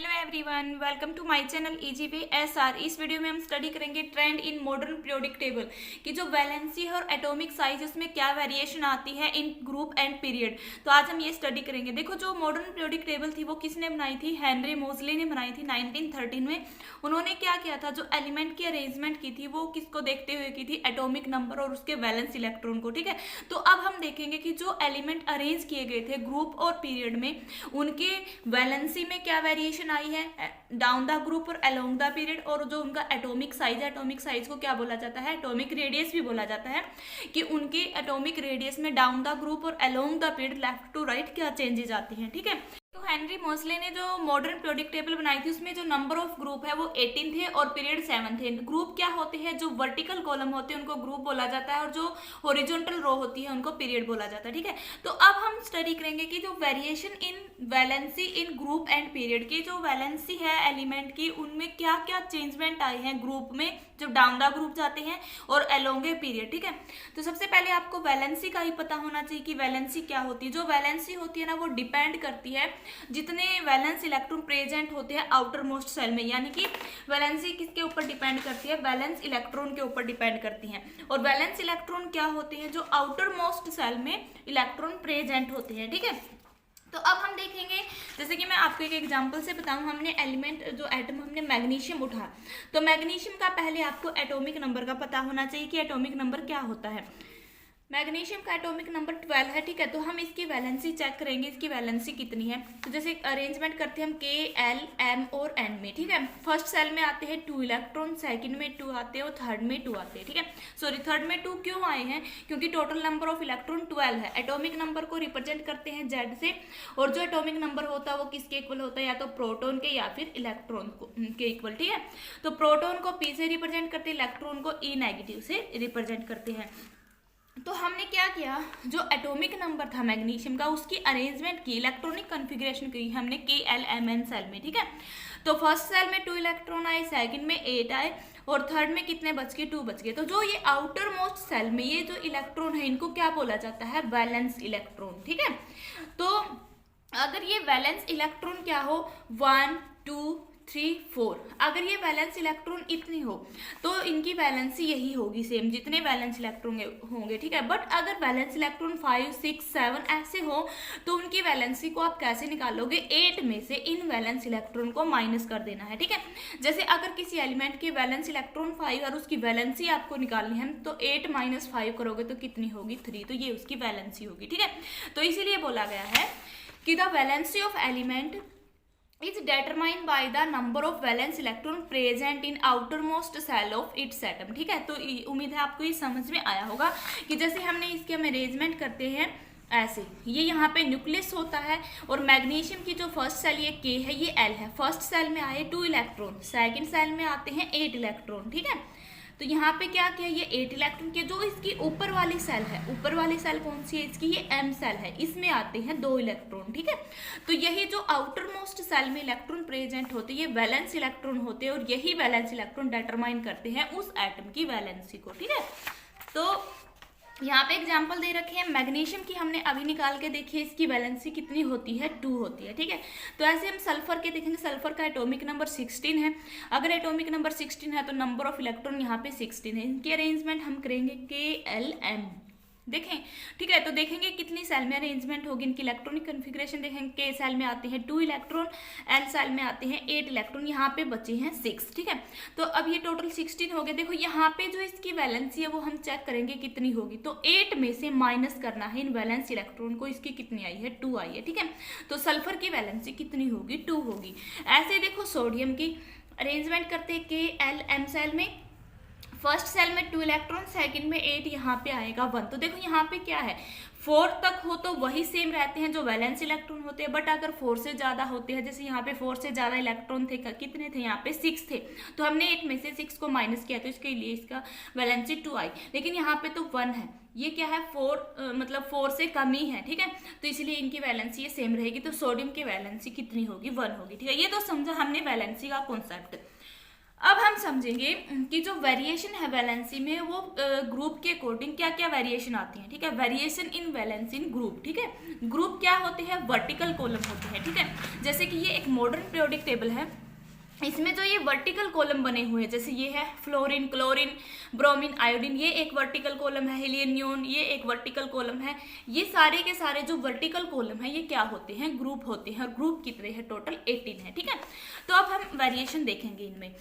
Hello everyone, welcome to my channel Easyway SR. इस video में हम स्टडी करेंगे trend in modern periodic table की जो वैलेंसी है और एटॉमिक साइज उसमें क्या वेरिएशन आती है इन ग्रुप एंड पीरियड। तो आज हम ये स्टडी करेंगे। देखो, जो मॉडर्न पीरियोडिक टेबल थी वो किसने बनाई थी? हेनरी मोजले ने बनाई थी 1913 में। उन्होंने क्या किया था, जो एलिमेंट की अरेंजमेंट की थी वो किसको देखते हुए की थी? एटॉमिक नंबर और उसके वैलेंस इलेक्ट्रॉन को। ठीक है, तो अब हम देखेंगे कि जो एलिमेंट अरेंज किए गए थे ग्रुप और पीरियड में, उनके वैलेंसी में क्या वेरिएशन आई है डाउन द ग्रुप और अलोंग द पीरियड। और जो उनका एटॉमिक साइज है, एटॉमिक साइज को क्या बोला जाता है? एटॉमिक रेडियस भी बोला जाता है, कि उनके एटॉमिक रेडियस में डाउन द ग्रुप और along the period left to right क्या चेंजेस आती हैं। ठीक है, तो हेनरी मोजले ने जो मॉडर्न पीरियोडिक टेबल बनाई थी उसमें जो नंबर ऑफ ग्रुप है वो 18 थे और पीरियड 7 थे। ग्रुप क्या होते हैं? जो वर्टिकल कॉलम होते हैं उनको ग्रुप बोला जाता है और जो हॉरिजॉन्टल रो होती है उनको पीरियड बोला जाता है। ठीक है, तो अब हम स्टडी करेंगे कि जो variation in valency in group and period की जो वैलेंसी है एलिमेंट की, उनमें क्या क्या चेंजमेंट आई है ग्रुप में जब डाउन द ग्रुप जाते हैं और अलोंग ए पीरियड। ठीक है, तो सबसे पहले आपको वैलेंसी का ही पता होना चाहिए कि वैलेंसी क्या होती है। जो वैलेंसी होती है ना, वो डिपेंड करती है जितने वैलेंस इलेक्ट्रॉन प्रेजेंट होते हैं आउटर मोस्ट सेल में। यानी कि वैलेंसी किसके ऊपर डिपेंड करती है? वैलेंस इलेक्ट्रॉन के ऊपर डिपेंड करती हैं। और वैलेंस इलेक्ट्रॉन क्या होते हैं? जो आउटर मोस्ट सेल में इलेक्ट्रॉन प्रेजेंट होते हैं। ठीक है, तो अब हम देखेंगे, जैसे कि मैं आपको एक एग्जांपल से बताऊं, हमने एलिमेंट जो एटम हमने मैग्नीशियम उठा, तो मैग्नीशियम का पहले आपको एटॉमिक नंबर का पता होना चाहिए कि एटॉमिक नंबर क्या होता है। मैग्नीशियम का एटॉमिक नंबर 12 है। ठीक है, तो हम इसकी वैलेंसी चेक करेंगे, इसकी वैलेंसी कितनी है। तो जैसे अरेंजमेंट करते हैं हम के, एल, एम और एन में। ठीक है, फर्स्ट सेल में आते हैं 2 इलेक्ट्रॉन, सेकंड में 2 आते हैं और थर्ड में 2 आते हैं। ठीक है, सॉरी, थर्ड में 2 क्यों आए हैं? क्योंकि टोटल नंबर ऑफ इलेक्ट्रॉन 12 है। एटॉमिक नंबर को रिप्रेजेंट करते हैं जेड से, और जो एटॉमिक नंबर होता है वो किसके इक्वल होता है? या तो प्रोटॉन के या फिर इलेक्ट्रॉन के इक्वल। ठीक है, तो प्रोटॉन को पी से रिप्रेजेंट करते हैं, इलेक्ट्रॉन को ई नेगेटिव से रिप्रेजेंट करते हैं। तो हमने क्या किया, जो एटॉमिक नंबर था मैग्नीशियम का उसकी अरेंजमेंट की, इलेक्ट्रॉनिक कॉन्फ़िगरेशन की हमने के, एल, एम, एन सेल में। ठीक है, तो फर्स्ट सेल में 2 इलेक्ट्रॉन आए, सेकंड में 8 आए और थर्ड में कितने बच गए? 2 बच गए। तो जो ये आउटर मोस्ट सेल में ये जो इलेक्ट्रॉन है इनको क्या बोला जाता है? Valence electron. ठीक है, तो अगर ये वैलेंस इलेक्ट्रॉन क्या हो, 1, 2, 3, 4, अगर ये वैलेंस इलेक्ट्रॉन इतनी हो तो इनकी वैलेंसी यही होगी सेम, जितने वैलेंस इलेक्ट्रॉन होंगे। ठीक है, बट अगर वैलेंस इलेक्ट्रॉन 5, 6, 7 ऐसे हो तो उनकी वैलेंसी को आप कैसे निकालोगे? 8 में से इन वैलेंस इलेक्ट्रॉन को माइनस कर देना है। ठीक है, जैसे अगर किसी एलिमेंट के वैलेंस इलेक्ट्रॉन 5 और उसकी वैलेंसी आपको निकालनी है तो 8 माइनस 5 करोगे तो कितनी होगी? 3। तो ये उसकी वैलेंसी होगी। ठीक है, तो इसीलिए बोला गया है कि the valency of element is determined by the number of valence electron present in outermost cell of its atom। ठीक है, तो उम्मीद है आपको ये समझ में आया होगा कि जैसे हमने इसके हम अरेंजमेंट करते हैं ऐसे, ये यहाँ पे न्यूक्लियस होता है और मैग्नीशियम की जो फर्स्ट सेल ये के है, ये एल है। फर्स्ट सेल में आए 2 इलेक्ट्रॉन, सेकंड सेल में आते हैं 8 इलेक्ट्रॉन। ठीक है, तो यहाँ पे क्या किया, ये 8 इलेक्ट्रॉन के जो इसकी ऊपर वाली सेल है, ऊपर वाली सेल कौन सी है इसकी? ये एम सेल है, इसमें आते हैं 2 इलेक्ट्रॉन। ठीक है, तो यही जो आउटर मोस्ट सेल में इलेक्ट्रॉन प्रेजेंट होते हैं ये वैलेंस इलेक्ट्रॉन होते हैं और यही वैलेंस इलेक्ट्रॉन डिटरमाइन करते हैं उस एटम की वैलेंसी को। ठीक है, तो यहाँ पे एग्जाम्पल दे रखे हैं मैग्नीशियम की, हमने अभी निकाल के देखी है, इसकी वैलेंसी कितनी होती है? 2 होती है। ठीक है, तो ऐसे हम सल्फर के देखेंगे, सल्फर का एटॉमिक नंबर 16 है। अगर एटॉमिक नंबर 16 है तो नंबर ऑफ इलेक्ट्रॉन यहाँ पे 16 है। इनकी अरेंजमेंट हम करेंगे के, एल, एम, देखें। ठीक है, तो देखेंगे कितनी सेल में अरेंजमेंट होगी, इनकी इलेक्ट्रॉनिक कन्फिग्रेशन देखेंगे। के सेल में आते हैं 2 इलेक्ट्रॉन, एल सेल में आते हैं 8 इलेक्ट्रॉन, यहाँ पे बचे हैं 6। ठीक है, तो अब ये टोटल 16 हो गए। देखो यहाँ पे जो इसकी वैलेंसी है वो हम चेक करेंगे कितनी होगी, तो 8 में से माइनस करना है इन वैलेंस इलेक्ट्रॉन को। इसकी कितनी आई है? 2 आई है। ठीक है, तो सल्फर की वैलेंसी कितनी होगी? 2 होगी। ऐसे देखो सोडियम की अरेंजमेंट करते हैं के, एल, एम सेल में, फर्स्ट सेल में 2 इलेक्ट्रॉन, सेकंड में 8, यहाँ पे आएगा 1। तो देखो यहाँ पे क्या है, 4 तक हो तो वही सेम रहते हैं जो वैलेंस इलेक्ट्रॉन होते हैं, बट अगर 4 से ज़्यादा होते हैं, जैसे यहाँ पे 4 से ज़्यादा इलेक्ट्रॉन थे, कितने थे यहाँ पे? 6 थे, तो हमने 8 में से 6 को माइनस किया तो इसके लिए इसका वैलेंसी 2 आई। लेकिन यहाँ पे तो 1 है, ये क्या है? 4 मतलब 4 से कम ही है। ठीक है, तो इसलिए इनकी वैलेंसी ये सेम रहेगी। तो सोडियम की वैलेंसी कितनी होगी? 1 होगी। ठीक है, ये तो समझा हमने वैलेंसी का कॉन्सेप्ट। अब हम समझेंगे कि जो वेरिएशन है वैलेंसी में वो ग्रुप के अकॉर्डिंग क्या क्या वेरिएशन आती हैं, ठीक है। Variation in valency in group, ठीक है। ग्रुप क्या होते हैं, वर्टिकल कॉलम होते हैं, ठीक है। जैसे कि ये एक मॉडर्न पीरियोडिक टेबल है, इसमें जो ये वर्टिकल कॉलम बने हुए हैं, जैसे ये है फ्लोरीन, क्लोरीन, ब्रोमीन, आयोडीन, ये एक वर्टिकल कॉलम है। हीलियम, नियोन, ये एक वर्टिकल कॉलम है। ये सारे के सारे जो वर्टिकल कॉलम है ये क्या होते हैं, ग्रुप होते हैं। और ग्रुप कितने हैं, टोटल 18 है, ठीक है। तो अब हम वेरिएशन देखेंगे इनमें।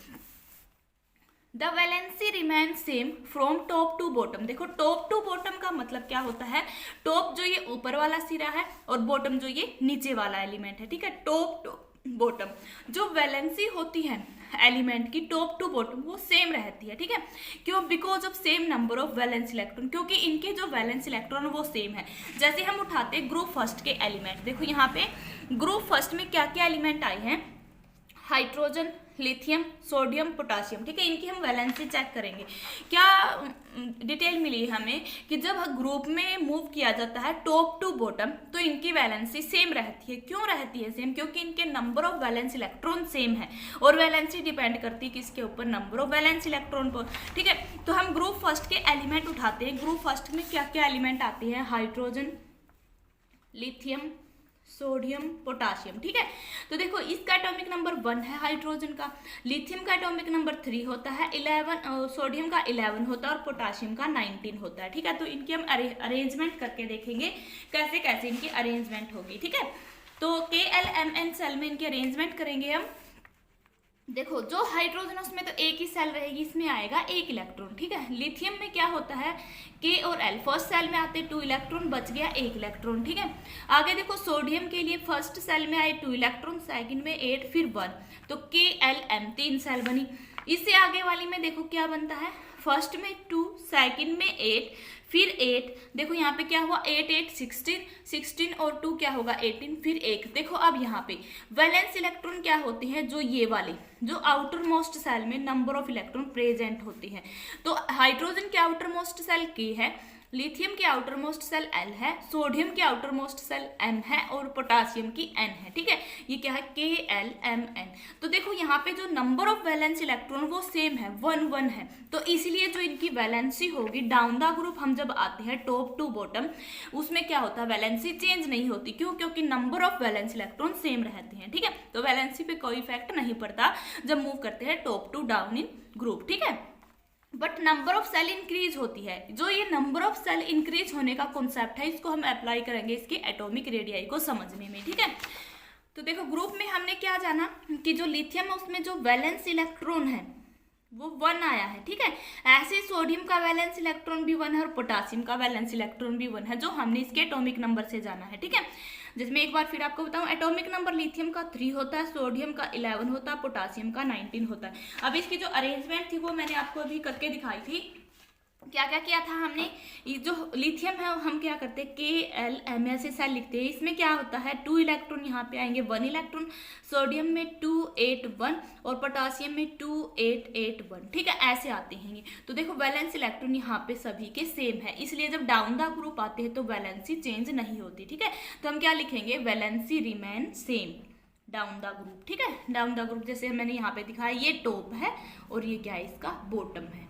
The valency remain same from top to bottom. देखो टॉप टू बॉटम का मतलब क्या होता है, टॉप जो ये ऊपर वाला सिरा है और बॉटम जो ये नीचे वाला एलिमेंट है, ठीक है। टॉप टू बॉटम जो वैलेंसी होती है एलिमेंट की टॉप टू बॉटम वो सेम रहती है, ठीक है। क्यों, because of same number of valence electron, क्योंकि इनके जो वैलेंस इलेक्ट्रॉन वो सेम है। जैसे हम उठाते हैं ग्रुप फर्स्ट के एलिमेंट, देखो यहाँ पे ग्रुप फर्स्ट में क्या क्या एलिमेंट आए हैं, हाइड्रोजन, लिथियम, सोडियम, पोटासियम, ठीक है। इनकी हम वैलेंसी चेक करेंगे। क्या डिटेल मिली हमें कि जब ग्रुप में मूव किया जाता है टॉप टू बॉटम तो इनकी वैलेंसी सेम रहती है। क्यों रहती है सेम, क्योंकि इनके number of valence electron same है और वैलेंसी डिपेंड करती है किसके ऊपर, नंबर ऑफ वैलेंस इलेक्ट्रॉन पर, ठीक है। तो हम ग्रुप फर्स्ट के एलिमेंट उठाते हैं। ग्रुप फर्स्ट में क्या क्या एलिमेंट आते हैं, हाइड्रोजन, लिथियम, सोडियम, पोटासियम, ठीक है। तो देखो इसका एटॉमिक नंबर 1 है हाइड्रोजन का, लिथियम का एटॉमिक नंबर 3 होता है, 11 सोडियम का 11 होता है और पोटासियम का 19 होता है, ठीक है। तो इनकी हम अरेंजमेंट करके देखेंगे कैसे कैसे इनकी अरेंजमेंट होगी, ठीक है। तो KLMN सेल में इनकी अरेंजमेंट करेंगे हम। देखो जो हाइड्रोजन उसमें तो एक ही सेल रहेगी, इसमें आएगा 1 इलेक्ट्रॉन, ठीक है। लिथियम में क्या होता है, K और L फर्स्ट सेल में आते 2 इलेक्ट्रॉन, बच गया 1 इलेक्ट्रॉन, ठीक है। आगे देखो सोडियम के लिए फर्स्ट सेल में आए 2 इलेक्ट्रॉन, सेकंड में 8, फिर 1, तो KLM 3 सेल बनी। इससे आगे वाली में देखो क्या बनता है, फर्स्ट में 2, सेकंड में 8, फिर 8, देखो यहाँ पे क्या हुआ 8 8 16, 16 और 2 क्या होगा 18, फिर 1। देखो अब यहाँ पे वैलेंस इलेक्ट्रॉन क्या होते हैं, जो ये वाले जो आउटर मोस्ट सेल में नंबर ऑफ इलेक्ट्रॉन प्रेजेंट होते हैं। तो हाइड्रोजन के आउटर मोस्ट सेल K है, लिथियम के आउटर मोस्ट सेल L है, सोडियम के आउटर मोस्ट सेल M है और पोटासियम की N है, ठीक है। ये क्या है KLMN। तो देखो यहाँ पे जो नंबर ऑफ वैलेंस इलेक्ट्रॉन वो सेम है, 1 1 है। तो इसलिए जो इनकी वैलेंसी होगी डाउन द ग्रुप हम जब आते हैं टॉप टू बॉटम, उसमें क्या होता है, वैलेंसी चेंज नहीं होती। क्यों, क्योंकि number of valence electron same रहते हैं, ठीक है। तो वैलेंसी पे कोई इफेक्ट नहीं पड़ता जब मूव करते हैं top to down in group, ठीक है। But number of shell increase होती है। जो ये नंबर ऑफ सेल इंक्रीज होने का कॉन्सेप्ट है इसको हम अप्लाई करेंगे इसके एटॉमिक रेडियाई को समझने में, ठीक है। तो देखो ग्रुप में हमने क्या जाना कि जो लिथियम है उसमें जो वैलेंस इलेक्ट्रॉन है वो 1 आया है, ठीक है। ऐसे सोडियम का वैलेंस इलेक्ट्रॉन भी 1 है और पोटासियम का वैलेंस इलेक्ट्रॉन भी 1 है, जो हमने इसके एटॉमिक नंबर से जाना है, ठीक है। जिसमें एक बार फिर आपको बताऊं, एटॉमिक नंबर लिथियम का 3 होता है, सोडियम का 11 होता है, पोटासियम का 19 होता है। अब इसकी जो अरेंजमेंट थी वो मैंने आपको अभी करके दिखाई थी। क्या क्या किया था हमने, ये जो लिथियम है हम क्या करते हैं KLM ऐसे सेल लिखते हैं। इसमें क्या होता है 2 इलेक्ट्रॉन यहाँ पे आएंगे, 1 इलेक्ट्रॉन, सोडियम में 2 8 1 और पोटासियम में 2 8 8 1, ठीक है। ऐसे आते हैं। तो देखो वैलेंस इलेक्ट्रॉन यहाँ पे सभी के सेम है, इसलिए जब डाउन द ग्रुप आते हैं तो वैलेंसी चेंज नहीं होती, ठीक है। तो हम क्या लिखेंगे, valency remain same down the group, ठीक है। डाउन द ग्रुप जैसे मैंने यहाँ पे दिखाया, ये टॉप है और ये क्या है, इसका बॉटम है,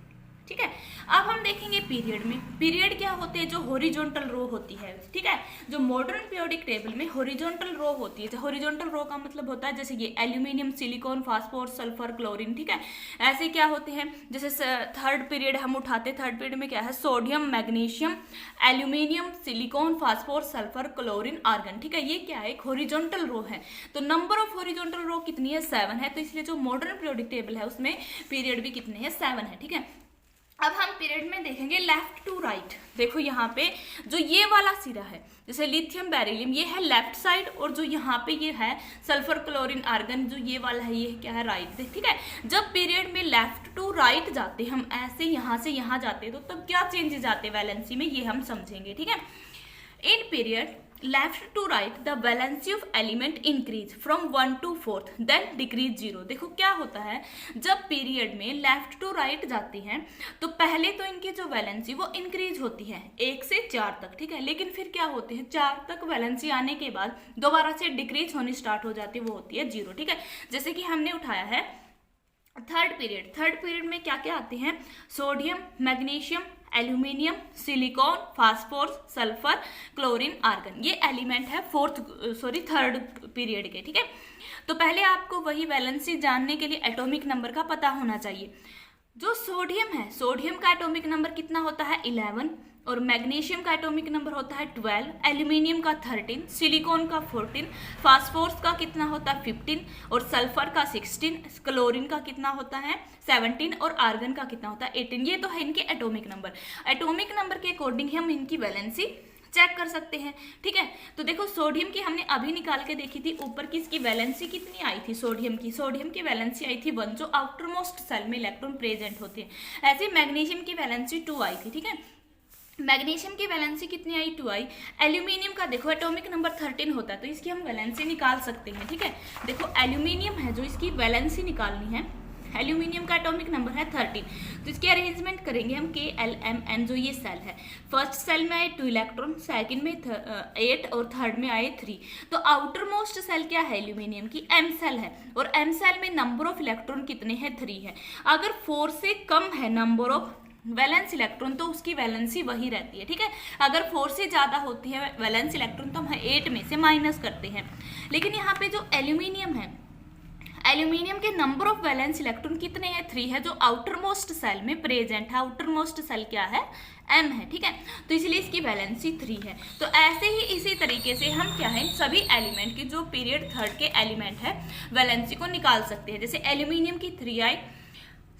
ठीक है। अब हम देखेंगे पीरियड में। पीरियड क्या होते हैं, जो हॉरिजॉन्टल रो होती है, ठीक है। जो मॉडर्न पीरियोडिक टेबल में हॉरिजॉन्टल रो होती है। हॉरिजॉन्टल रो का मतलब होता है जैसे ये aluminium, silicon, phosphorus, sulphur, chlorine, ठीक है। ऐसे क्या होते हैं, जैसे थर्ड पीरियड हम उठाते, थर्ड पीरियड में क्या है, sodium, magnesium, aluminium, silicon, phosphorus, sulphur, chlorine, argon, ठीक है। ये क्या है, एक हॉरिजॉन्टल रो है। तो नंबर ऑफ हॉरिजॉन्टल रो कितनी है, 7 है। तो इसलिए जो मॉडर्न पीरियोडिक टेबल है उसमें पीरियड भी कितने हैं, 7 है, ठीक है। अब हम पीरियड में देखेंगे लेफ्ट टू राइट। देखो यहाँ पे जो ये वाला सिरा है, जैसे लिथियम, बेरिलियम, ये है लेफ्ट साइड, और जो यहाँ पे ये है सल्फर, क्लोरीन, आर्गन, जो ये वाला है ये क्या है, राइट, ठीक है। जब पीरियड में लेफ्ट टू राइट जाते हम, ऐसे यहाँ से यहाँ जाते, तो तब क्या चेंजेस आते वैलेंसी में, ये हम समझेंगे, ठीक है। In period left to right the valency of element increase from 1 to 4 then decrease 0। देखो क्या होता है, जब पीरियड में लेफ्ट टू राइट जाती हैं तो पहले तो इनकी जो वैलेंसी वो इंक्रीज होती है 1 से 4 तक, ठीक है। लेकिन फिर क्या होते हैं, 4 तक वैलेंसी आने के बाद दोबारा से डिक्रीज होनी स्टार्ट हो जाती है, वो होती है 0, ठीक है। जैसे कि हमने उठाया है थर्ड पीरियड में क्या क्या आते हैं? Sodium, magnesium, aluminium, silicon, phosphorus, sulphur, chlorine, argon. ये एलिमेंट है थर्ड पीरियड के, ठीक है। तो पहले आपको वही वैलेंसी जानने के लिए एटॉमिक नंबर का पता होना चाहिए। जो सोडियम है, सोडियम का एटॉमिक नंबर कितना होता है? 11, और मैग्नीशियम का एटॉमिक नंबर होता है 12, एल्यूमिनियम का 13, सिलिकॉन का 14, फास्फोरस का कितना होता है? 15, और सल्फर का 16, क्लोरीन का कितना होता है? 17, और आर्गन का कितना होता है? 18। ये तो है इनके एटॉमिक नंबर। एटॉमिक नंबर के अकॉर्डिंग हम इनकी वैलेंसी चेक कर सकते हैं, ठीक है। तो देखो सोडियम की हमने अभी निकाल के देखी थी, ऊपर की इसकी वैलेंसी कितनी आई थी? सोडियम की वैलेंसी आई थी 1, जो आउटर मोस्ट सेल में इलेक्ट्रॉन प्रेजेंट होते हैं। ऐसे मैग्नीशियम की वैलेंसी 2 आई थी, ठीक है। मैग्नीशियम की वैलेंसी कितनी आई? 2 आई। एल्यूमिनियम का देखो एटॉमिक नंबर 13 होता है, तो इसकी हम वैलेंसी निकाल सकते हैं, ठीक है। देखो एल्यूमिनियम है, जो इसकी वैलेंसी निकालनी है, एल्यूमिनियम का एटॉमिक नंबर है 13। तो इसकी अरेंजमेंट करेंगे हम KLMN, जो ये सेल है। फर्स्ट सेल में आए 2 इलेक्ट्रॉन, सेकंड में 8, और थर्ड में आए 3। तो आउटर मोस्ट सेल क्या है एल्यूमिनियम की? M सेल है, और M सेल में नंबर ऑफ इलेक्ट्रॉन कितने हैं? 3 है। अगर 4 से कम है नंबर ऑफ वैलेंस इलेक्ट्रॉन, तो उसकी वैलेंसी वही रहती है, ठीक है। अगर 4 से ज़्यादा होती है वैलेंस इलेक्ट्रॉन, तो हम 8 में से माइनस करते हैं। लेकिन यहाँ पे जो एल्यूमिनियम है, एल्यूमिनियम के नंबर ऑफ वैलेंस इलेक्ट्रॉन कितने हैं? 3 है, जो आउटर मोस्ट सेल में प्रेजेंट है। आउटर मोस्ट सेल क्या है? M है, ठीक है। तो इसलिए इसकी वैलेंसी 3 है। तो ऐसे ही इसी तरीके से हम क्या है, सभी एलिमेंट की जो पीरियड थर्ड के एलिमेंट है वैलेंसी को निकाल सकते हैं। जैसे एल्यूमिनियम की 3 आई,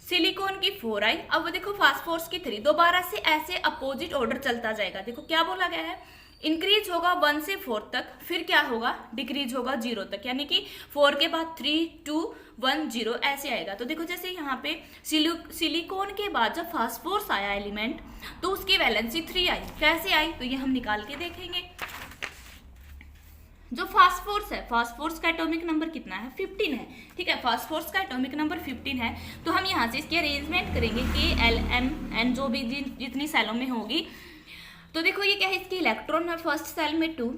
सिलिकॉन की 4 आई। अब देखो फास्फोरस की 3। दोबारा से ऐसे अपोजिट ऑर्डर चलता जाएगा। देखो क्या बोला गया है, इंक्रीज होगा 1 से 4 तक, फिर क्या होगा? डिक्रीज होगा 0 तक, यानी कि 4 के बाद 3, 2, 1, 0 ऐसे आएगा। तो देखो जैसे यहाँ पे सिलिकॉन के बाद जब फास्फोरस आया एलिमेंट, तो उसकी वैलेंसी 3 आई। कैसे आई? तो ये हम निकाल के देखेंगे। जो फास्फोरस है, फास्फोरस का एटॉमिक नंबर कितना है? 15 है, ठीक है। फास्फोरस का एटॉमिक नंबर 15 है। तो हम यहाँ से इसकी अरेंजमेंट करेंगे KLMN, जो भी जितनी सेलों में होगी। तो देखो ये क्या है, इसकी इलेक्ट्रॉन है, फर्स्ट सेल में 2,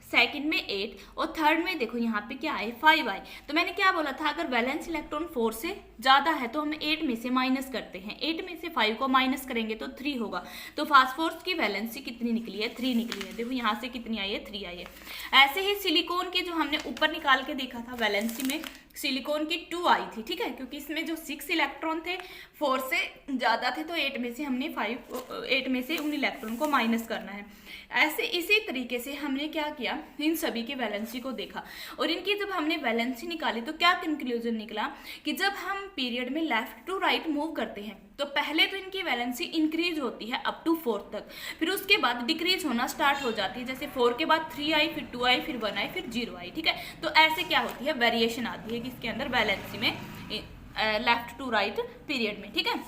सेकंड में 8, और थर्ड में देखो यहाँ पे क्या आए? 5 आए। तो मैंने क्या बोला था, अगर वैलेंस इलेक्ट्रॉन 4 से ज़्यादा है तो हम 8 में से माइनस करते हैं। 8 में से 5 को माइनस करेंगे तो 3 होगा। तो फास्फोरस की वैलेंसी कितनी निकली है? 3 निकली है। देखो यहाँ से कितनी आई है? 3 आई है। ऐसे ही सिलिकॉन की जो हमने ऊपर निकाल के देखा था वैलेंसी में, सिलिकॉन की 2 आई थी, ठीक है, क्योंकि इसमें जो 6 इलेक्ट्रॉन थे 4 से ज़्यादा थे, तो 8 में से हमने 8 में से उन इलेक्ट्रॉन को माइनस करना है। ऐसे इसी तरीके से हमने क्या किया, इन सभी की वैलेंसी को देखा, और इनकी जब हमने वैलेंसी निकाली तो क्या कंक्लूजन निकला कि जब हम पीरियड में लेफ्ट टू राइट मूव करते हैं तो पहले तो इनकी वैलेंसी इंक्रीज होती है अप टू 4 तक, फिर उसके बाद डिक्रीज होना स्टार्ट हो जाती है। जैसे 4 के बाद 3 आई, फिर 2 आई, फिर 1 आई, फिर 0 आई, ठीक है। तो ऐसे क्या होती है, वेरिएशन आती है किसके अंदर, वैलेंसी में, लेफ्ट टू राइट पीरियड में, ठीक है।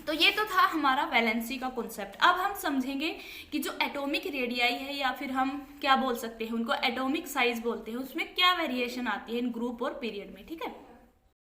तो ये तो था हमारा वैलेंसी का कॉन्सेप्ट। अब हम समझेंगे कि जो एटॉमिक रेडियाई है, या फिर हम क्या बोल सकते हैं, उनको एटॉमिक साइज बोलते हैं, उसमें क्या वेरिएशन आती है इन ग्रुप और पीरियड में, ठीक है।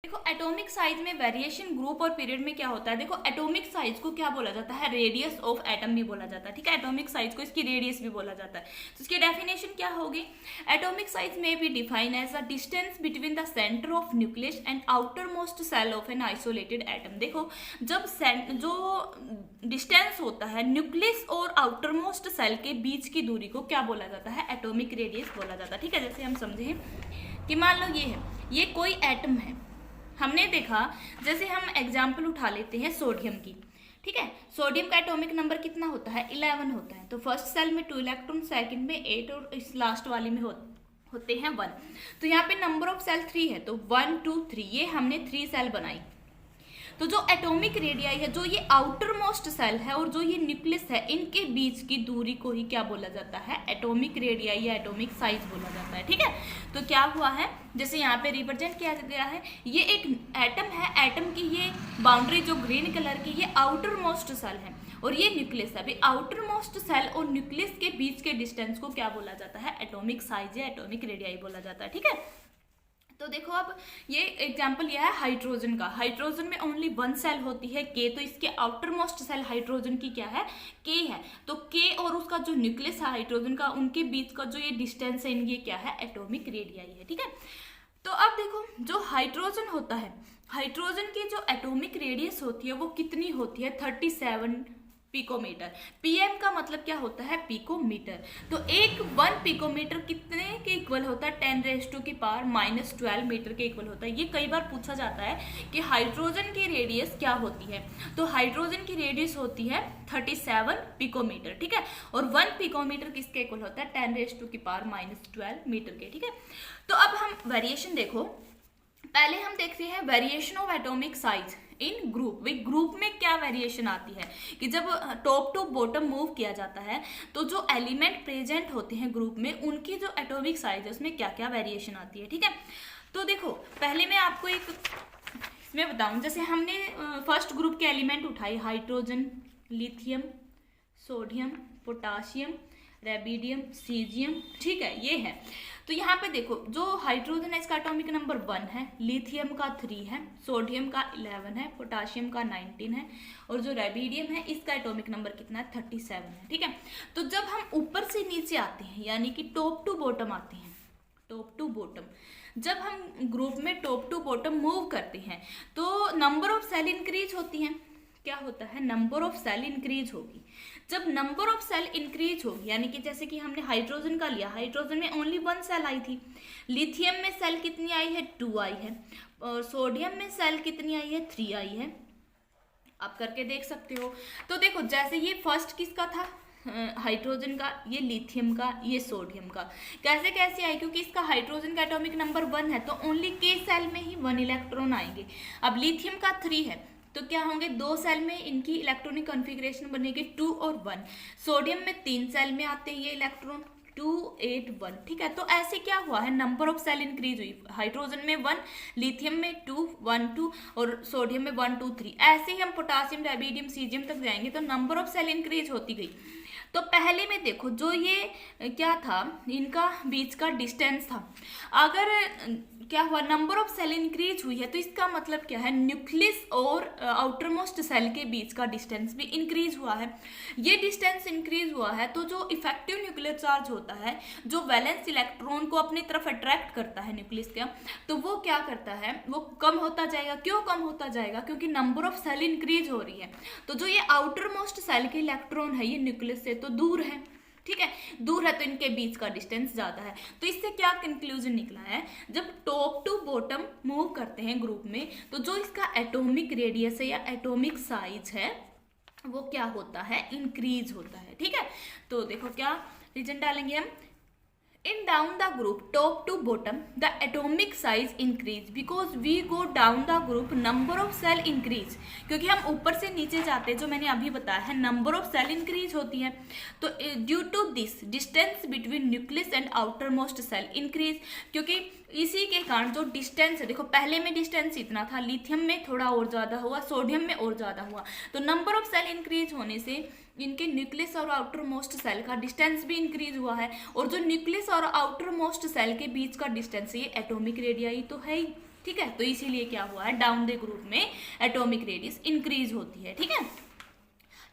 देखो एटॉमिक साइज में वेरिएशन ग्रुप और पीरियड में क्या होता है, देखो एटॉमिक साइज को क्या बोला जाता है, रेडियस ऑफ एटम भी बोला जाता है, ठीक है। एटॉमिक साइज को इसकी रेडियस भी बोला जाता है। तो इसकी डेफिनेशन क्या होगी, एटॉमिक साइज में be define as a distance between the centre of nucleus and outer most shell of an isolated atom. देखो जब जो डिस्टेंस होता है न्यूक्लियस और आउटर मोस्ट सेल के बीच की दूरी को क्या बोला जाता है, एटॉमिक रेडियस बोला जाता है, ठीक है। जैसे हम समझें कि मान लो ये कोई एटम है, हमने देखा, जैसे हम एग्जाम्पल उठा लेते हैं सोडियम की, ठीक है। सोडियम का एटॉमिक नंबर कितना होता है, 11 होता है। तो फर्स्ट सेल में 2 इलेक्ट्रॉन, सेकंड में 8, और इस लास्ट वाले में होते हैं 1। तो यहाँ पे नंबर ऑफ सेल 3 है, तो 1, 2, 3, ये हमने 3 सेल बनाई। तो जो एटॉमिक रेडियाई है, जो ये आउटर मोस्ट सेल है और जो ये न्यूक्लियस है, इनके बीच की दूरी को ही क्या बोला जाता है, एटॉमिक रेडियाई या एटॉमिक साइज बोला जाता है, ठीक है। तो क्या हुआ है, जैसे यहाँ पे रिप्रेजेंट किया गया है, ये एक एटम है, एटम की ये बाउंड्री जो ग्रीन कलर की, ये आउटर मोस्ट सेल है और ये न्यूक्लियस है। अभी आउटर मोस्ट सेल और न्यूक्लियस के बीच के डिस्टेंस को क्या बोला जाता है, एटॉमिक साइज या एटॉमिक रेडियाई बोला जाता है, ठीक है। तो देखो अब ये एग्जाम्पल यह है हाइड्रोजन का। हाइड्रोजन में ओनली 1 सेल होती है के, तो इसके आउटर मोस्ट सेल हाइड्रोजन की क्या है, के है। तो के और उसका जो न्यूक्लियस है हाइड्रोजन का, उनके बीच का जो ये डिस्टेंस है, ये क्या है, एटॉमिक रेडियाई है, ठीक है। तो अब देखो जो हाइड्रोजन होता है, हाइड्रोजन की जो एटॉमिक रेडियस होती है वो कितनी होती है, 37 पिकोमीटर। पीएम का मतलब क्या होता है, पिकोमीटर। तो एक 1 पिकोमीटर कितने के इक्वल होता है, 10⁻⁻12 मीटर के इक्वल होता है। ये कई बार पूछा जाता है कि हाइड्रोजन की रेडियस क्या होती है। तो हाइड्रोजन की रेडियस होती है 37 पिकोमीटर, ठीक है। और 1 पिकोमीटर किसके इक्वल होता है, 10⁻⁻12 मीटर के, ठीक है। तो अब हम वेरिएशन देखो, पहले हम देखते हैं variation of atomic size in group. Way group में क्या वेरिएशन आती है कि जब टॉप टू बॉटम मूव किया जाता है तो जो एलिमेंट प्रेजेंट होते हैं ग्रुप में उनकी जो एटॉमिक साइज है उसमें क्या क्या वेरिएशन आती है, ठीक है। तो देखो पहले मैं आपको एक इसमें बताऊं, जैसे हमने फर्स्ट ग्रुप के एलिमेंट उठाए, hydrogen, lithium, sodium, potassium, rubidium, caesium, ठीक है, ये है। तो यहाँ पे देखो जो हाइड्रोजन है इसका एटॉमिक नंबर 1 है, लिथियम का 3 है, सोडियम का 11 है, पोटाशियम का 19 है, और जो रेबिडियम है इसका एटॉमिक नंबर कितना है, 37 है, ठीक है। तो जब हम ऊपर से नीचे आते हैं यानी कि टॉप टू बॉटम आते हैं, टॉप टू बॉटम, जब हम ग्रुप में टॉप टू बॉटम मूव करते हैं तो नंबर ऑफ सेल इंक्रीज होती हैं। क्या होता है, नंबर ऑफ सेल इंक्रीज होगी। जब नंबर ऑफ सेल इंक्रीज होगी यानी कि जैसे कि हमने हाइड्रोजन का लिया, हाइड्रोजन में ओनली 1 सेल आई थी, लिथियम में सेल कितनी आई है, 2 आई है, और सोडियम में सेल कितनी आई है, 3 आई है। आप करके देख सकते हो। तो देखो जैसे ये फर्स्ट किसका था, हाइड्रोजन का, ये लिथियम का, ये सोडियम का, कैसे कैसे आई, क्योंकि इसका हाइड्रोजन का एटॉमिक नंबर 1 है तो ओनली के सेल में ही 1 इलेक्ट्रॉन आएंगे। अब लिथियम का 3 है तो क्या होंगे, 2 सेल में इनकी इलेक्ट्रॉनिक कॉन्फ़िगरेशन बनेगी 2 और 1। सोडियम में 3 सेल में आते हैं ये इलेक्ट्रॉन, 2 8 1, ठीक है। तो ऐसे क्या हुआ है, नंबर ऑफ सेल इंक्रीज हुई, हाइड्रोजन में 1, लिथियम में 2 1 2 और सोडियम में 1 2 3। ऐसे ही हम पोटासियम, रेबिडियम, सीजियम तक जाएंगे तो नंबर ऑफ सेल इंक्रीज होती गई। तो पहले में देखो जो ये क्या था, इनका बीच का डिस्टेंस था, अगर क्या हुआ, नंबर ऑफ सेल इंक्रीज हुई है तो इसका मतलब क्या है, न्यूक्लियस और आउटर मोस्ट सेल के बीच का डिस्टेंस भी इंक्रीज हुआ है। ये डिस्टेंस इंक्रीज हुआ है तो जो इफेक्टिव न्यूक्लियर चार्ज होता है, जो वैलेंस इलेक्ट्रॉन को अपनी तरफ अट्रैक्ट करता है न्यूक्लियस का, तो वो क्या करता है, वो कम होता जाएगा। क्यों कम होता जाएगा, क्योंकि नंबर ऑफ सेल इंक्रीज हो रही है। तो जो ये आउटर मोस्ट सेल के इलेक्ट्रॉन है ये न्यूक्लियस से तो दूर है, ठीक है, दूर है तो इनके बीच का डिस्टेंस ज्यादा है। तो इससे क्या कंक्लूजन निकला है, जब टॉप टू बॉटम मूव करते हैं ग्रुप में तो जो इसका एटॉमिक रेडियस है या एटॉमिक साइज है वो क्या होता है, इंक्रीज होता है, ठीक है। तो देखो क्या रीजन डालेंगे हम, in down the group top to bottom the atomic size increase because we go down the group number of cell increase, क्योंकि हम ऊपर से नीचे जाते हैं, जो मैंने अभी बताया है नंबर ऑफ सेल इंक्रीज होती है। तो due to this distance between nucleus and outer most shell increase, क्योंकि इसी के कारण जो डिस्टेंस है, देखो पहले में डिस्टेंस इतना था, लिथियम में थोड़ा और ज़्यादा हुआ, सोडियम में और ज़्यादा हुआ, तो नंबर ऑफ सेल इंक्रीज होने से इनके न्यूक्लियस और आउटर मोस्ट सेल का डिस्टेंस भी इंक्रीज हुआ है। और जो न्यूक्लियस और आउटर मोस्ट सेल के बीच का डिस्टेंस है ये एटॉमिक रेडियस तो है ही, ठीक है। तो इसीलिए क्या हुआ है, डाउन द ग्रुप में एटॉमिक रेडियस इंक्रीज होती है, ठीक है।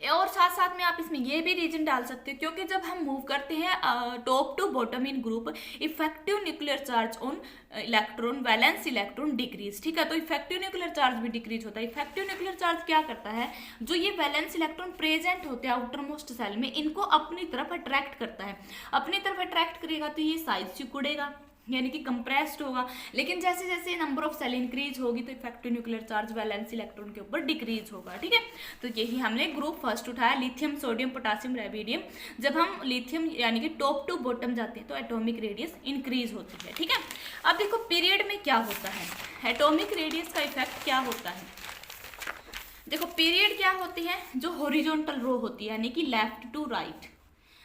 और साथ साथ में आप इसमें ये भी रीजन डाल सकते हो, क्योंकि जब हम मूव करते हैं top to bottom in group, effective nuclear charge on electron, valence electron decrease, ठीक है। तो इफेक्टिव न्यूक्लियर चार्ज भी डिक्रीज होता है। इफेक्टिव न्यूक्लियर चार्ज क्या करता है, जो ये वैलेंस इलेक्ट्रॉन प्रेजेंट होते हैं आउटर मोस्ट सेल में, इनको अपनी तरफ अट्रैक्ट करता है। अपनी तरफ अट्रैक्ट करेगा तो ये साइज सिकुड़ेगा यानी कि कंप्रेस्ड होगा, लेकिन जैसे जैसे नंबर ऑफ सेल इंक्रीज होगी तो effective nuclear charge valence electron के ऊपर डिक्रीज होगा, ठीक है। तो यही हमने ग्रुप फर्स्ट उठाया, लिथियम, सोडियम, पोटासियम, रेबिडियम। जब हम लिथियम यानी कि टॉप टू बॉटम जाते हैं तो एटॉमिक रेडियस इंक्रीज होती है, ठीक है। अब देखो पीरियड में क्या होता है, एटॉमिक रेडियस का इफेक्ट क्या होता है। देखो पीरियड क्या होती है, जो हॉरिजॉन्टल रो होती है यानी कि लेफ्ट टू राइट,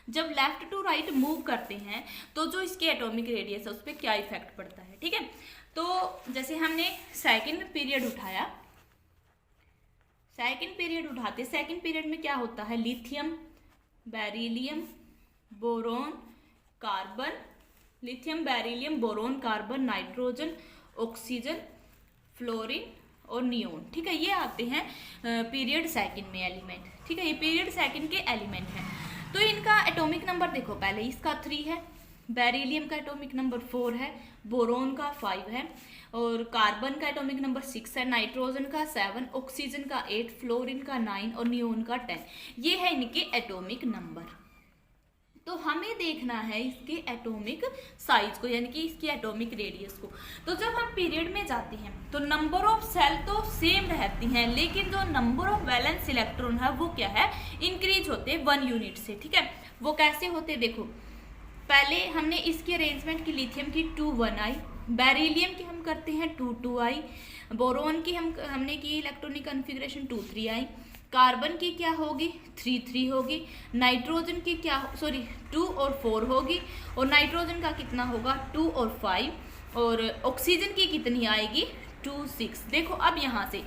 जब लेफ्ट टू राइट मूव करते हैं तो जो इसके एटॉमिक रेडियस है उस पर क्या इफेक्ट पड़ता है, ठीक है। तो जैसे हमने सेकंड पीरियड उठाया, सेकंड पीरियड उठाते, सेकंड पीरियड में क्या होता है, lithium, beryllium, boron, carbon, lithium, beryllium, boron, carbon, nitrogen, oxygen, fluorine और नियोन, ठीक है। ये आते हैं पीरियड सेकंड में एलिमेंट, ठीक है। ये पीरियड सेकंड के एलिमेंट हैं। तो इनका एटॉमिक नंबर देखो, पहले इसका 3 है, बेरिलियम का एटॉमिक नंबर 4 है, बोरोन का 5 है, और कार्बन का एटॉमिक नंबर 6 है, नाइट्रोजन का 7, ऑक्सीजन का 8, फ्लोरीन का 9 और नियोन का 10। ये है इनके एटॉमिक नंबर। तो हमें देखना है इसके एटॉमिक साइज को, यानी कि इसकी एटॉमिक रेडियस को। तो जब हम पीरियड में जाते हैं तो नंबर ऑफ सेल तो सेम रहती हैं, लेकिन जो नंबर ऑफ वैलेंस इलेक्ट्रॉन है वो क्या है, इंक्रीज होते हैं 1 यूनिट से। ठीक है, वो कैसे होते हैं देखो, पहले हमने इसकी अरेंजमेंट की लिथियम की 2,1i, बेरिलियम की हम करते हैं 2,2i, बोरोन की हमने की इलेक्ट्रॉनिक कॉन्फ़िगरेशन 2,3i, कार्बन की क्या होगी 3,3 होगी, नाइट्रोजन की क्या 2 और 4 होगी, और नाइट्रोजन का कितना होगा 2 और 5, और ऑक्सीजन की कितनी आएगी 2, 6। देखो अब यहाँ से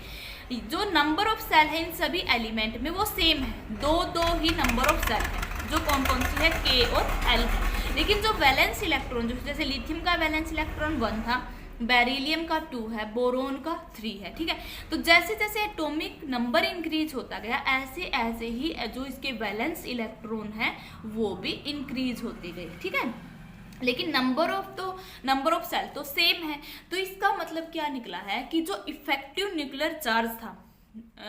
जो नंबर ऑफ सेल है इन सभी एलिमेंट में वो सेम है, दो ही नंबर ऑफ सेल है, जो कौन कौन सी है K और L है। लेकिन जो वैलेंस इलेक्ट्रॉन, जो जैसे लिथियम का वैलेंस इलेक्ट्रॉन 1 था, बेरिलियम का 2 है, बोरोन का 3 है। ठीक है, तो जैसे जैसे एटॉमिक नंबर इंक्रीज होता गया ऐसे ऐसे ही जो इसके वैलेंस इलेक्ट्रॉन है वो भी इंक्रीज होते गए। ठीक है, लेकिन नंबर ऑफ सेल तो सेम है। तो इसका मतलब क्या निकला है कि जो इफेक्टिव न्यूक्लियर चार्ज था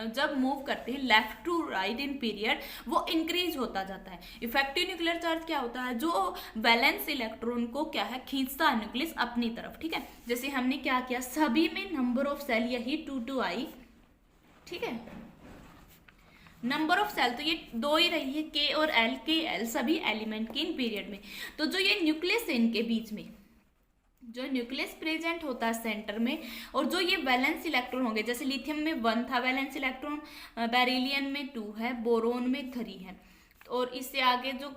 जब मूव करते हैं left to right in period, वो इंक्रीज होता जाता है। इफेक्टिव न्यूक्लियर चार्ज क्या होता है, जो वैलेंस इलेक्ट्रॉन को क्या है खींचता है न्यूक्लियस अपनी तरफ। ठीक है, जैसे हमने क्या किया, सभी में नंबर ऑफ सेल यही 2,2i। ठीक है, नंबर ऑफ सेल तो ये 2 ही रही है, K और L, KL सभी एलिमेंट की इन पीरियड में। तो जो ये न्यूक्लियस है इनके बीच में, जो न्यूक्लियस प्रेजेंट होता है सेंटर में, और जो ये वैलेंस इलेक्ट्रॉन होंगे, जैसे लिथियम में 1 था वैलेंस इलेक्ट्रॉन, बेरिलियम में 2 है, बोरोन में 3 है, और इससे आगे जो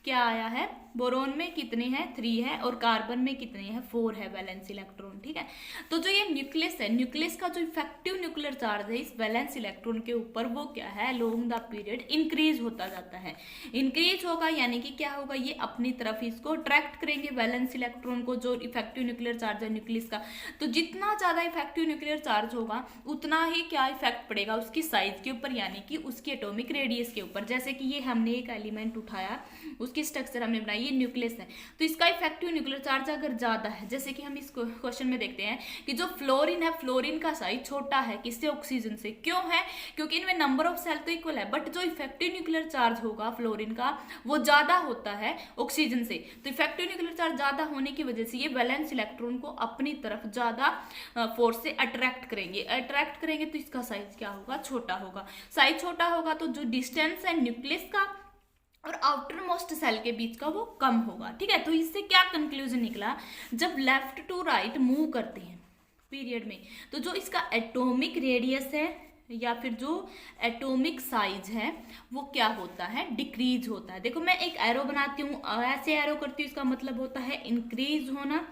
क्या आया है, बोरोन में कितने हैं 3 है, और कार्बन में कितने हैं 4 है वैलेंस इलेक्ट्रॉन। ठीक है, तो जो ये न्यूक्लियस है, न्यूक्लियस का जो इफेक्टिव न्यूक्लियर चार्ज है इस वैलेंस इलेक्ट्रॉन के ऊपर, वो क्या है अलोंग द पीरियड इंक्रीज होता जाता है। इंक्रीज होगा यानी कि क्या होगा, ये अपनी तरफ इसको अट्रैक्ट करेंगे वैलेंस इलेक्ट्रॉन को, जो इफेक्टिव न्यूक्लियर चार्ज है न्यूक्लियस का। तो जितना ज्यादा इफेक्टिव न्यूक्लियर चार्ज होगा उतना ही क्या इफेक्ट पड़ेगा उसकी साइज के ऊपर, यानी कि उसकी एटॉमिक रेडियस के ऊपर। जैसे कि ये हमने एक एलिमेंट उठाया, उसकी स्ट्रक्चर हमने बनाई, ये न्यूक्लियस है, तो इसका इफेक्टिव न्यूक्लियर चार्ज अगर ज्यादा है, जैसे कि हम इस क्वेश्चन में देखते हैं कि जो फ्लोरीन है, फ्लोरीन का साइज छोटा है किससे, ऑक्सीजन से। क्यों है, क्योंकि इनमें नंबर ऑफ सेल तो इक्वल है, बट जो इफेक्टिव न्यूक्लियर चार्ज होगा फ्लोरीन का वो ज्यादा होता है ऑक्सीजन से। तो इफेक्टिव न्यूक्लियर चार्ज ज्यादा होने की वजह से ये वैलेंस इलेक्ट्रॉन को अपनी तरफ ज्यादा फोर्स से अट्रैक्ट करेंगे, तो इसका साइज क्या होगा, छोटा होगा। साइज छोटा होगा तो जो डिस्टेंस है न्यूक्लियस का और आउटर मोस्ट सेल के बीच का वो कम होगा। ठीक है, तो इससे क्या कंक्लूजन निकला, जब लेफ्ट टू राइट मूव करते हैं पीरियड में, तो जो इसका एटॉमिक रेडियस है या फिर जो एटॉमिक साइज है वो क्या होता है, डिक्रीज होता है। देखो मैं एक एरो बनाती हूँ, ऐसे एरो करती हूँ, इसका मतलब होता है इंक्रीज होना,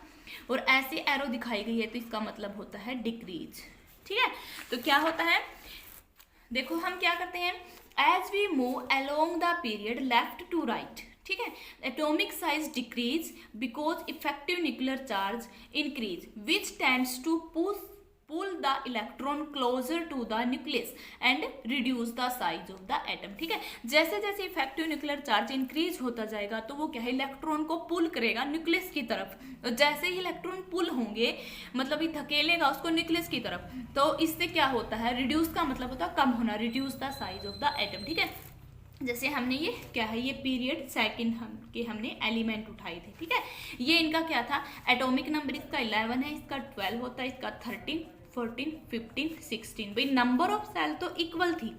और ऐसे एरो दिखाई गई है तो इसका मतलब होता है डिक्रीज। ठीक है, तो क्या होता है, देखो हम क्या करते हैं, as we move along the period left to right, ठीक है, atomic size decrease because effective nuclear charge increase which tends to pull the electron closer to the nucleus and reduce the size of the atom। ठीक है, जैसे जैसे effective nuclear charge increase होता जाएगा तो वो क्या है, इलेक्ट्रॉन को पुल करेगा न्यूक्लियस की तरफ। तो जैसे ही इलेक्ट्रॉन पुल होंगे, मतलब ये धकेलेगा उसको न्यूक्लियस की तरफ, तो इससे क्या होता है, रिड्यूस का मतलब होता है कम होना, reduce the size of the atom. ठीक है, जैसे हमने ये क्या है, ये पीरियड सेकंड हमने एलिमेंट उठाए थे। ठीक है, ये इनका क्या था, एटॉमिक नंबर इसका 11 है, इसका 12 होता है, इसका 13, 14, 15, 16। भाई नंबर ऑफ सेल तो इक्वल थी,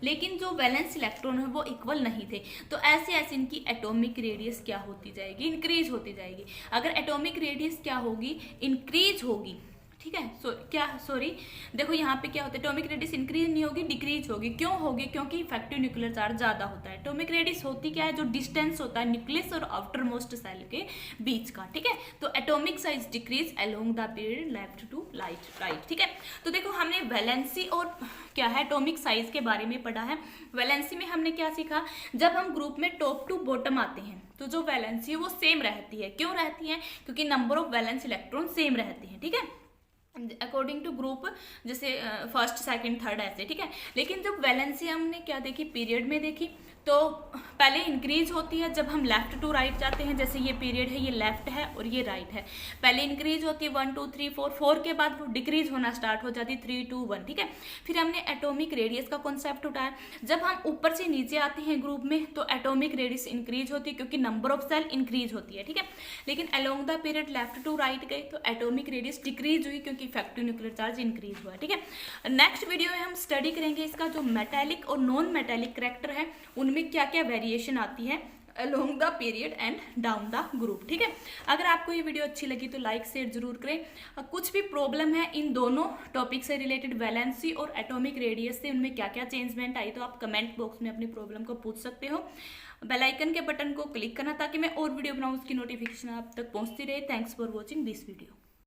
लेकिन जो वैलेंस इलेक्ट्रॉन है वो इक्वल नहीं थे। तो ऐसे ऐसे इनकी एटॉमिक रेडियस क्या होती जाएगी, इंक्रीज होती जाएगी। अगर एटॉमिक रेडियस क्या होगी, इंक्रीज होगी। ठीक है, सॉरी देखो यहाँ पे क्या होता है, एटॉमिक रेडियस इंक्रीज नहीं होगी, डिक्रीज होगी। क्यों होगी, क्योंकि इफेक्टिव न्यूक्लियर चार्ज ज्यादा होता है। एटॉमिक रेडियस होती क्या है, जो डिस्टेंस होता है न्यूक्लियस और आउटर मोस्ट सेल के बीच का। ठीक है, तो atomic size decrease along the period left to right. ठीक है, तो देखो हमने वैलेंसी और क्या है एटॉमिक साइज के बारे में पढ़ा है। वैलेंसी में हमने क्या सीखा, जब हम ग्रुप में टॉप टू बॉटम आते हैं तो जो वैलेंसी है वो सेम रहती है। क्यों रहती है, क्योंकि number of valence electron same रहते हैं। ठीक है, अकॉर्डिंग टू ग्रुप, जैसे फर्स्ट सेकंड थर्ड ऐसे। ठीक है, लेकिन जब वैलेंसी हमने क्या देखी, पीरियड में देखी, तो पहले इंक्रीज होती है जब हम लेफ्ट टू राइट जाते हैं, जैसे ये पीरियड है, ये लेफ्ट है और ये राइट है। पहले इंक्रीज होती है 1 2 3 4, 4 के बाद वो डिक्रीज होना स्टार्ट हो जाती है 3 2 1, ठीक है। फिर हमने एटॉमिक रेडियस का कॉन्सेप्ट उठाया। जब हम ऊपर से नीचे आते हैं ग्रुप में तो एटॉमिक रेडियस इंक्रीज होती है क्योंकि नंबर ऑफ सेल इंक्रीज होती है, ठीक है। लेकिन along the period left to right गए तो एटॉमिक रेडियस डिक्रीज हुई क्योंकि इफेक्टिव न्यूक्लियर चार्ज इंक्रीज हुआ, ठीक है। नेक्स्ट वीडियो में हम स्टडी करेंगे इसका जो मेटेलिक और नॉन मेटेलिक करैक्टर है उनमें क्या क्या वेरिएशन आती है along the period and down the group, ठीक है। अगर आपको ये वीडियो अच्छी लगी तो लाइक शेयर जरूर करें। कुछ भी प्रॉब्लम है इन दोनों टॉपिक से रिलेटेड, वैलेंसी और एटॉमिक रेडियस से, उनमें क्या क्या चेंजमेंट आई, तो आप कमेंट बॉक्स में अपनी प्रॉब्लम को पूछ सकते हो। बेल आइकन के बटन को क्लिक करना ताकि मैं और वीडियो बनाऊँ उसकी नोटिफिकेशन आप तक पहुंचती रहे। Thanks for watching this video.